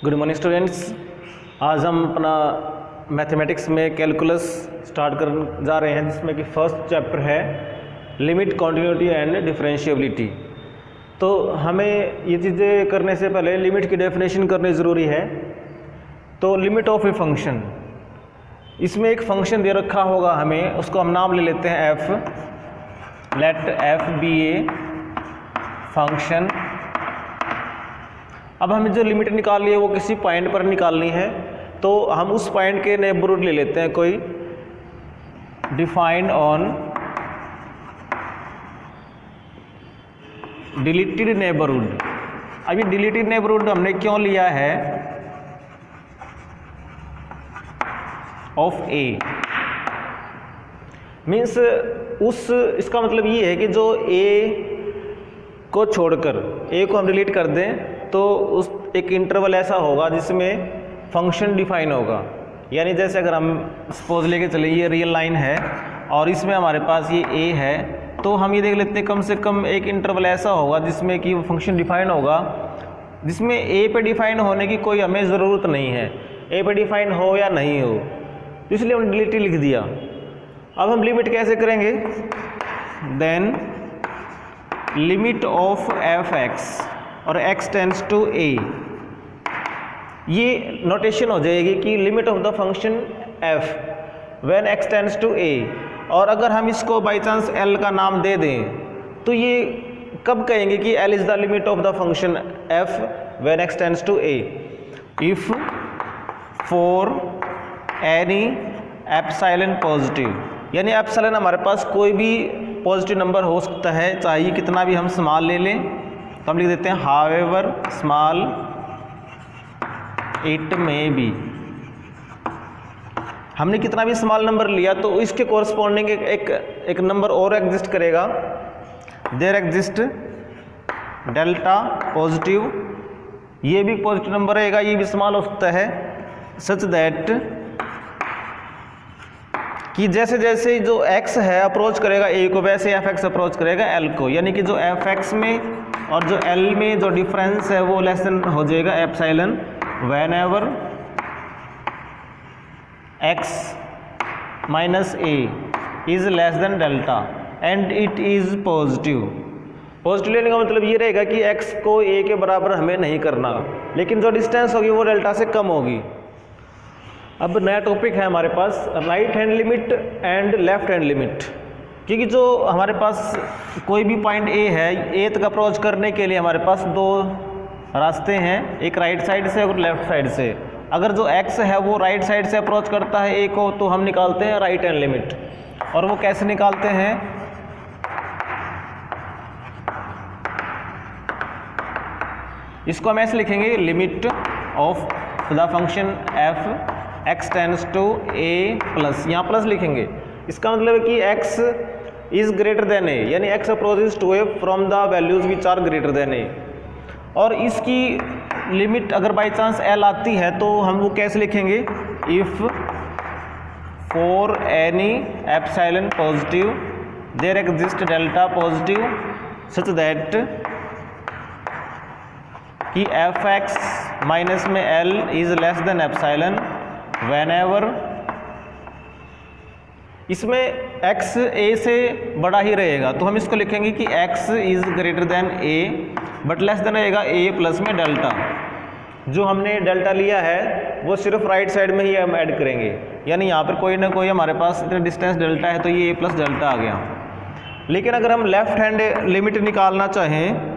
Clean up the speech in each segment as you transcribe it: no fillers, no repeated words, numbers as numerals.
Good morning students. आज हम अपना मैथमेटिक्स में कैलकुलस स्टार्ट करने जा रहे हैं, जिसमें कि फर्स्ट चैप्टर है लिमिट, कॉन्टिन्यूटी एंड डिफरेंशिएबिलिटी। तो हमें ये चीज़ें करने से पहले लिमिट की डेफिनेशन करनी ज़रूरी है। तो लिमिट ऑफ ए फंक्शन, इसमें एक फंक्शन दे रखा होगा हमें, उसको हम नाम ले लेते हैं F. Let F be a function. अब हमें जो लिमिट निकालनी है वो किसी पॉइंट पर निकालनी है, तो हम उस पॉइंट के नेबरहुड ले लेते हैं कोई, डिफाइंड ऑन डिलीटेड नेबरहुड। अब ये डिलीटेड नेबरहुड हमने क्यों लिया है ऑफ ए, मीन्स इसका मतलब ये है कि जो ए को छोड़कर ए को हम डिलीट कर दें तो उस एक इंटरवल ऐसा होगा जिसमें फंक्शन डिफाइन होगा। यानी जैसे अगर हम सपोज लेके चले ये रियल लाइन है और इसमें हमारे पास ये ए है, तो हम ये देख लेते हैं कम से कम एक इंटरवल ऐसा होगा जिसमें कि वो फंक्शन डिफाइन होगा, जिसमें ए पे डिफाइन होने की कोई हमें ज़रूरत नहीं है, ए पे डिफाइन हो या नहीं हो, तो इसलिए हमने डिलीट लिख दिया। अब हम लिमिट कैसे करेंगे, then limit of F X और x टेंड्स टू a, ये नोटेशन हो जाएगी कि limit of the function f when x tends to a। और अगर हम इसको बाई चांस l का नाम दे दें तो ये कब कहेंगे कि l is the limit of the function f when x tends to a, if for any epsilon positive. यानी एप्सिलॉन हमारे पास कोई भी पॉजिटिव नंबर हो सकता है, चाहे कितना भी हम स्मॉल ले लें, तो हम लिख देते हैं हाउएवर स्मॉल इट में बी। हमने कितना भी स्मॉल नंबर लिया तो इसके कोरस्पॉन्डिंग एक नंबर और एग्जिस्ट करेगा, देयर एग्जिस्ट डेल्टा पॉजिटिव, ये भी पॉजिटिव नंबर रहेगा, ये भी स्मॉल हो सकता है, सच दैट कि जैसे जैसे जो x है अप्रोच करेगा a को, वैसे एफ एक्स अप्रोच करेगा l को। यानी कि जो एफ एक्स में और जो l में जो डिफरेंस है वो लेस देन हो जाएगा epsilon when ever x minus a is less than delta and it is positive. Positive लेने का मतलब ये रहेगा कि x को a के बराबर हमें नहीं करना, लेकिन जो डिस्टेंस होगी वो डेल्टा से कम होगी। अब नया टॉपिक है हमारे पास right hand limit and left hand limit, क्योंकि जो हमारे पास कोई भी पॉइंट ए है, ए तक अप्रोच करने के लिए हमारे पास दो रास्ते हैं, एक राइट साइड से और लेफ्ट साइड से। अगर जो एक्स है वो राइट साइड से अप्रोच करता है ए को, तो हम निकालते हैं राइट हैंड लिमिट। और वो कैसे निकालते हैं, इसको हम ऐसे लिखेंगे, limit of the function F x tends to a plus, यहाँ प्लस लिखेंगे, इसका मतलब है कि x is greater than a, यानी x approaches to a from the values which are greater than a। और इसकी लिमिट अगर बाई चांस l आती है तो हम वो कैसे लिखेंगे, if for any epsilon positive there exist delta positive such that कि एफ एक्स माइनस में l is less than epsilon whenever, इसमें x a से बड़ा ही रहेगा, तो हम इसको लिखेंगे कि x is greater than a but less then रहेगा a प्लस में डेल्टा। जो हमने डेल्टा लिया है वो सिर्फ राइट साइड में ही हम ऐड करेंगे, यानी यहाँ पर कोई ना कोई हमारे पास इतना डिस्टेंस डेल्टा है तो ये a प्लस डेल्टा आ गया। लेकिन अगर हम लेफ्ट हैंड लिमिट निकालना चाहें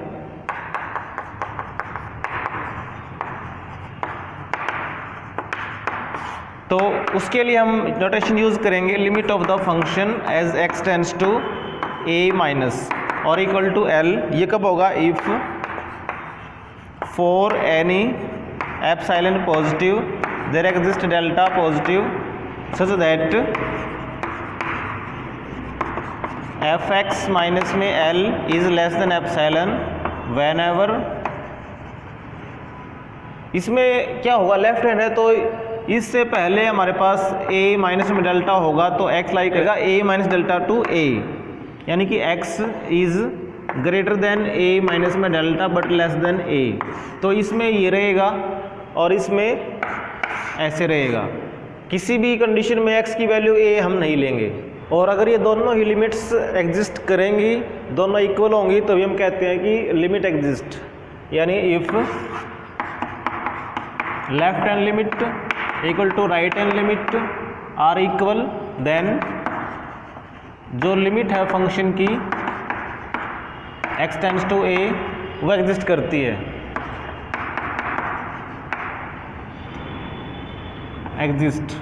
तो उसके लिए हम नोटेशन यूज़ करेंगे, limit of the function as x tends to a minus और इक्वल टू l। ये कब होगा, if for any epsilon positive there exist delta positive such that F X minus में l is less than epsilon when एवर। इसमें क्या होगा, left hand है तो इससे पहले हमारे पास a माइनस में डेल्टा होगा तो x लाइक रहेगा a minus delta to a, यानी कि x is greater than a minus में delta but less than a, तो इसमें ये रहेगा। और इसमें ऐसे रहेगा। किसी भी कंडीशन में x की वैल्यू a हम नहीं लेंगे। और अगर ये दोनों ही लिमिट्स एग्जिस्ट करेंगी, दोनों इक्वल होंगी, तो भी हम कहते हैं कि लिमिट एग्जिस्ट। यानी if left hand limit equal to right hand limit are equal, then जो लिमिट है फंक्शन की x टेंड्स टू a वो एग्जिस्ट करती है, एग्जिस्ट।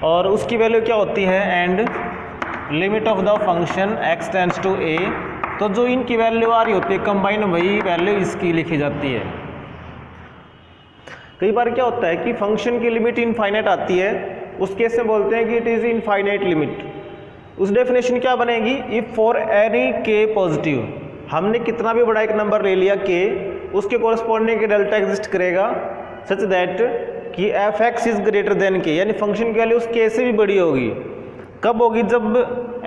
और उसकी वैल्यू क्या होती है, and limit of the function x tends to a। तो जो इनकी वैल्यू आ रही होती है कंबाइन, वही वैल्यू इसकी लिखी जाती है। कई बार क्या होता है कि फंक्शन की लिमिट इनफाइनाइट आती है, उस केस में बोलते हैं कि इट इज़ इनफाइनाइट लिमिट। उस डेफिनेशन क्या बनेगी, if for any k positive, हमने कितना भी बड़ा एक नंबर ले लिया k, उसके कोरस्पॉन्डिंग के डेल्टा एग्जिस्ट करेगा सच दैट कि f(x) is greater then k, यानी फंक्शन की वैल्यू उस k से भी बड़ी होगी। कब होगी, जब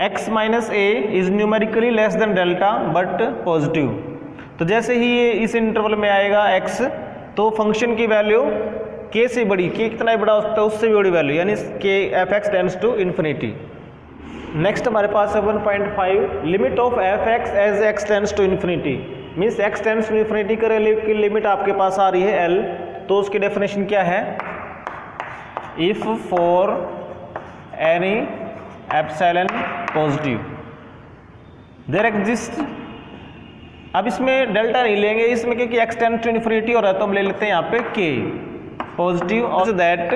x minus a is numerically less than delta but positive. तो जैसे ही ये इस इंटरवल में आएगा x, तो फंक्शन की वैल्यू k से बड़ी, k कितना ही बड़ा होता है उससे भी बड़ी वैल्यू, यानी k f(x) tends to infinity. Next हमारे पास है 1.5, limit of f(x) as x tends to infinity. Means x tends to infinity की लिमिट आपके पास आ रही है l, तो उसकी डेफिनेशन क्या है, if for any epsilon positive there exist. अब इसमें डेल्टा नहीं लेंगे, इसमें क्योंकि x टेंड्स टू इन्फिनिटी हो रहा है, तो हम ले लेते हैं यहाँ पे k पॉजिटिव, और दैट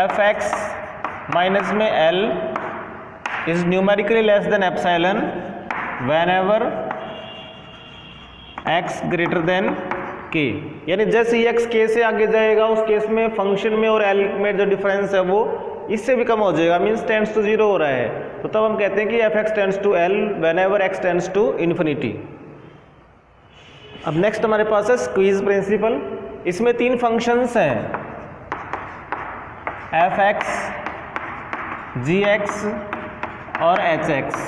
f(x) माइनस में l is numerically less than epsilon whenever x greater than k। यानी जैसे ही x k से आगे जाएगा, उस केस में फंक्शन में और l में जो डिफरेंस है वो इससे भी कम हो जाएगा, मीन्स टेंड्स टू 0 हो रहा है, तो तब हम कहते हैं कि f(x) tends to l whenever x tends to infinity. अब नेक्स्ट हमारे पास है स्क्वीज प्रिंसिपल। इसमें 3 फंक्शंस हैं, f(x), g(x) और h(x).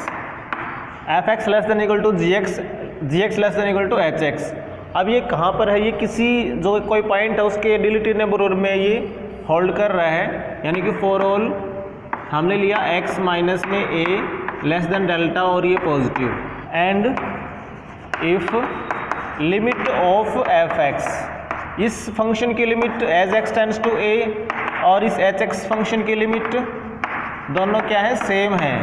f(x) less than equal to g(x), g(x) less than equal to h(x). अब ये कहाँ पर है, ये किसी जो कोई पॉइंट है उसके डिलीटेड नेबरहुड में ये होल्ड कर रहा है, यानी कि फॉर ऑल हमने लिया x माइनस में a लेस देन डेल्टा और ये positive, and if limit of f(x), इस फंक्शन की limit as x tends to a और इस h(x) फंक्शन की लिमिट दोनों क्या है, सेम है,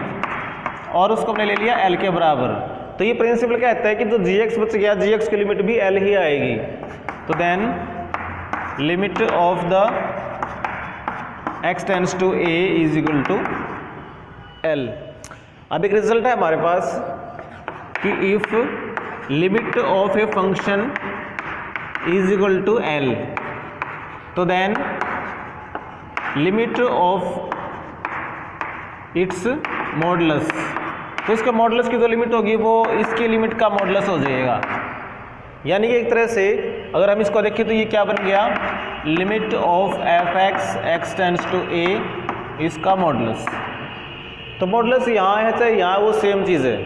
और उसको हमने ले लिया l के बराबर। तो ये प्रिंसिपल कहता है कि जो gx बच गया, gx की लिमिट भी l ही आएगी। तो then limit of the x tends to a is equal to l। अब एक रिजल्ट है हमारे पास कि if limit of a function is equal to l, तो then limit of its modulus, तो इसके मॉडुलस की जो लिमिट होगी वो इसकी लिमिट का मॉडुलस हो जाएगा। यानी कि एक तरह से अगर हम इसको देखें तो ये क्या बन गया, limit of f(x) x tends to a इसका मॉडुलस। तो मॉडुलस यहाँ है चाहे यहाँ, वो सेम चीज़ है।